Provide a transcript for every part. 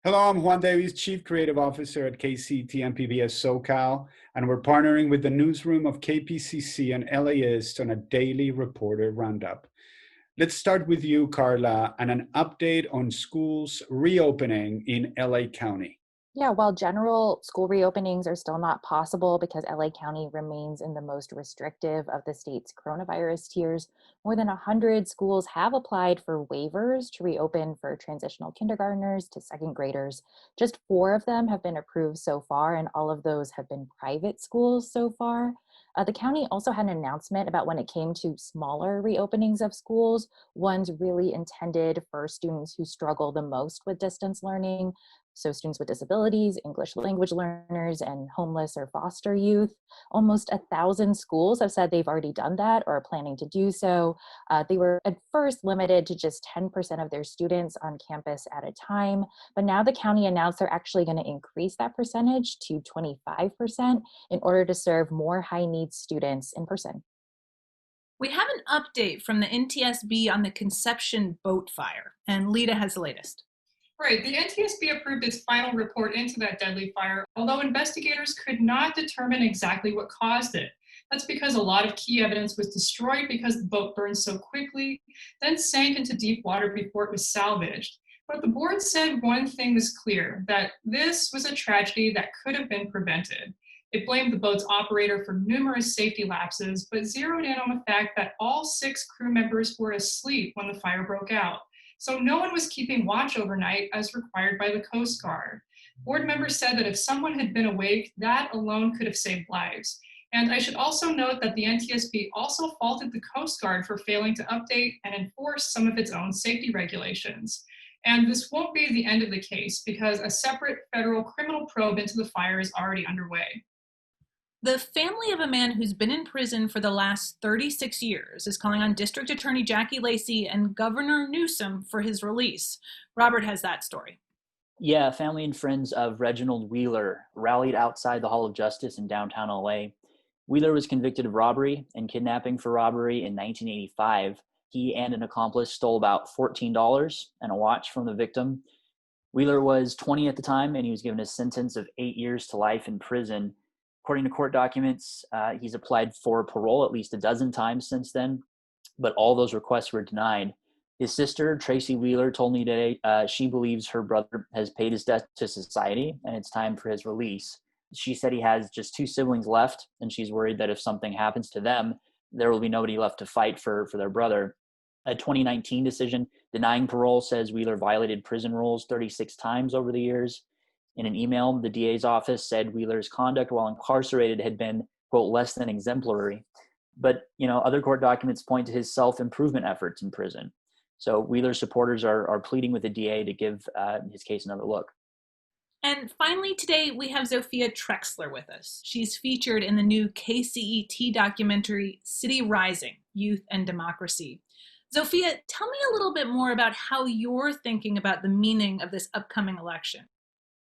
Hello, I'm Juan Davies, Chief Creative Officer at KCET and PBS SoCal, and we're partnering with the newsroom of KPCC and LAist on a daily reporter roundup. Let's start with you, Carla, and an update on schools reopening in LA County. Yeah, while general school reopenings are still not possible because LA County remains in the most restrictive of the state's coronavirus tiers, more than 100 schools have applied for waivers to reopen for transitional kindergartners to second graders. Just 4 of them have been approved so far, and all of those have been private schools so far. The county also had an announcement about when it came to smaller reopenings of schools, ones really intended for students who struggle the most with distance learning. So students with disabilities, English language learners, and homeless or foster youth. Almost 1,000 schools have said they've already done that or are planning to do so. They were at first limited to just 10% of their students on campus at a time, but now the county announced they're actually going to increase that percentage to 25% in order to serve more high-needs students in person. We have an update from the NTSB on the Conception boat fire, and Lita has the latest. Right, the NTSB approved its final report into that deadly fire, although investigators could not determine exactly what caused it. That's because a lot of key evidence was destroyed because the boat burned so quickly, then sank into deep water before it was salvaged. But the board said one thing was clear, that this was a tragedy that could have been prevented. It blamed the boat's operator for numerous safety lapses, but zeroed in on the fact that all 6 crew members were asleep when the fire broke out. So no one was keeping watch overnight as required by the Coast Guard. Board members said that if someone had been awake, that alone could have saved lives. And I should also note that the NTSB also faulted the Coast Guard for failing to update and enforce some of its own safety regulations. And this won't be the end of the case because a separate federal criminal probe into the fire is already underway. The family of a man who's been in prison for the last 36 years is calling on District Attorney Jackie Lacey and Governor Newsom for his release. Robert has that story. Yeah, family and friends of Reginald Wheeler rallied outside the Hall of Justice in downtown LA. Wheeler was convicted of robbery and kidnapping for robbery in 1985. He and an accomplice stole about $14 and a watch from the victim. Wheeler was 20 at the time, and he was given a sentence of 8 years to life in prison. According to court documents, he's applied for parole at least a dozen times since then, but all those requests were denied. His sister, Tracy Wheeler, told me today she believes her brother has paid his debt to society and it's time for his release. She said he has just 2 siblings left, and she's worried that if something happens to them, there will be nobody left to fight for their brother. A 2019 decision denying parole says Wheeler violated prison rules 36 times over the years. In an email, the DA's office said Wheeler's conduct while incarcerated had been, quote, less than exemplary. But, other court documents point to his self-improvement efforts in prison. So Wheeler's supporters are pleading with the DA to give his case another look. And finally today, we have Zofia Trexler with us. She's featured in the new KCET documentary, City Rising, Youth and Democracy. Zofia, tell me a little bit more about how you're thinking about the meaning of this upcoming election.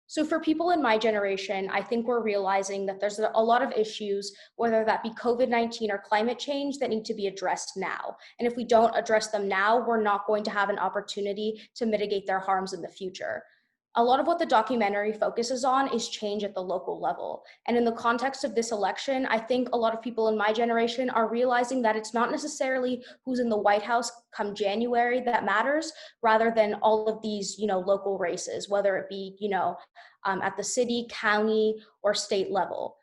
So for people in my generation, I think we're realizing that there's a lot of issues, whether that be COVID-19 or climate change, that need to be addressed now. And if we don't address them now, we're not going to have an opportunity to mitigate their harms in the future. A lot of what the documentary focuses on is change at the local level. And in the context of this election, I think a lot of people in my generation are realizing that it's not necessarily who's in the White House come January that matters, rather than all of these, local races, whether it be, at the city, county, or state level.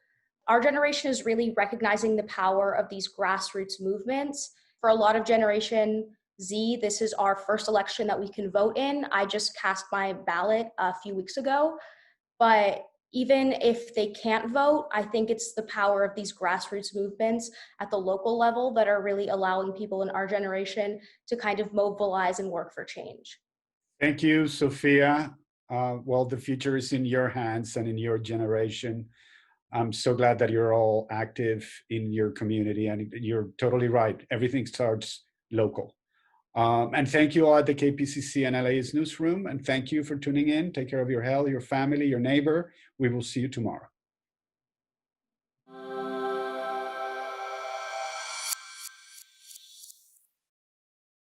Our generation is really recognizing the power of these grassroots movements. For a lot of Generation Z, this is our first election that we can vote in. I just cast my ballot a few weeks ago, but even if they can't vote, I think it's the power of these grassroots movements at the local level that are really allowing people in our generation to kind of mobilize and work for change. Thank you, Sophia. Well, the future is in your hands and in your generation. I'm so glad that you're all active in your community, and you're totally right. Everything starts local. And thank you all at the KPCC and LAist newsroom. And thank you for tuning in. Take care of your health, your family, your neighbor. We will see you tomorrow.